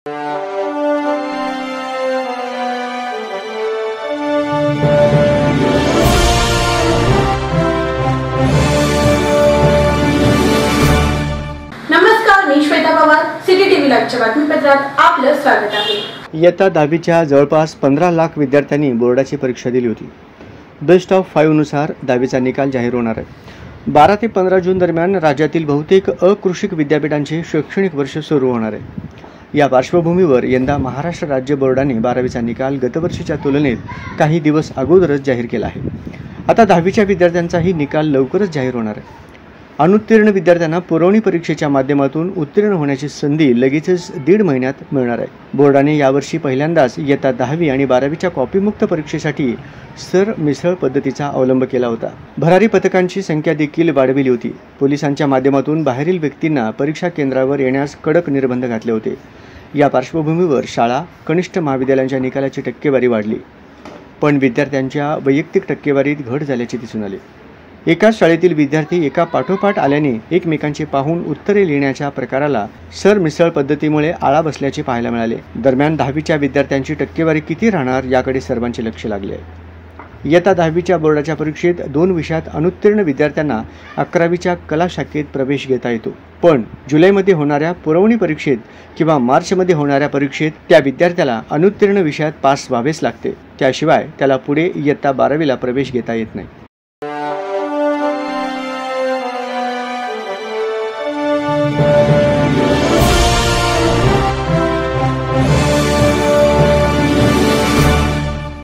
नमस्कार, मी Shweta Pawar, city TV लाईव्हच्या बातमीपत्रात आपलं स्वागत आहे। इयत्ता 10वीच्या जवळपास 15 लाख विद्यार्थ्यांनी बोर्डाची परीक्षा दिली होती। बेस्ट ऑफ 5 नुसार 10वीचा निकाल जाहीर होणार आहे। 12 ते 15 जून दरम्यान राज्यातील बहुतेक अकृषिक विद्यापीठांचे शैक्षणिक वर्ष सुरू होणार आहे। या पार्श्वभूमीवर यंदा महाराष्ट्र राज्य बोर्डाने 12वीचा निकाल गतवर्षीच्या तुलनेत काही दिवस अगोदरच जाहीर केला आहे। आता 10वीच्या विद्यार्थ्यांचाही निकाल लवकरच जाहीर होणार आहे। अनुत्तीर्ण विद्यार्थ्यांना पुरवणी परीक्षेच्या माध्यमातून उत्तीर्ण होण्याची संधी लगेचच 1.5 महिन्यात मिळणार आहे। बोर्डाने यावर्षी पहिल्यांदाच इयत्ता 10वी आणि 12वीच्या कॉपीमुक्त परीक्षेसाठी सरमिसळ पद्धतीचा अवलंब केला होता। भरारी पथकांची संख्या देखील वाढविली होती। पोलिसांच्या माध्यमातून बाहेरील व्यक्तींना परीक्षा केंद्रावर येण्यास कडक निर्बंध घातले होते। या पार्श्वभूमीवर शाळा, कनिष्ठ महाविद्यालयांच्या निकालाची टक्केवारी वाढली, पण विद्यार्थ्यांच्या वैयक्तिक टक्केवारीत घट झाल्याचे दिसून आले। एकाच शाळेतील विद्यार्थी एका पाठोपाठ आल्याने एकमेकांचे पाहून उत्तरे लिहिण्याच्या प्रकाराला सरमिसळ पद्धतीमुळे आळा बसल्याचे पाहायला मिळाले। दरम्यान 10वीच्या विद्यार्थ्यांची टक्केवारी किती राहणार याकडे सर्वांचे लक्ष लागले आहे। इयत्ता 10वीच्या बोर्डाच्या परीक्षेत 2 विषयात अनुत्तीर्ण विद्यार्थ्यांना 11वीच्या कला शाखेत प्रवेश घेता येतो, पण जुलैमध्ये होणाऱ्या पुरवणी परीक्षेत किंवा मार्चमध्ये होणाऱ्या परीक्षेत त्या विद्यार्थ्याला अनुत्तीर्ण विषयात पास व्हावेच लागते। त्याशिवाय त्याला पुढे इयत्ता 12वीला प्रवेश घेता येत नाही।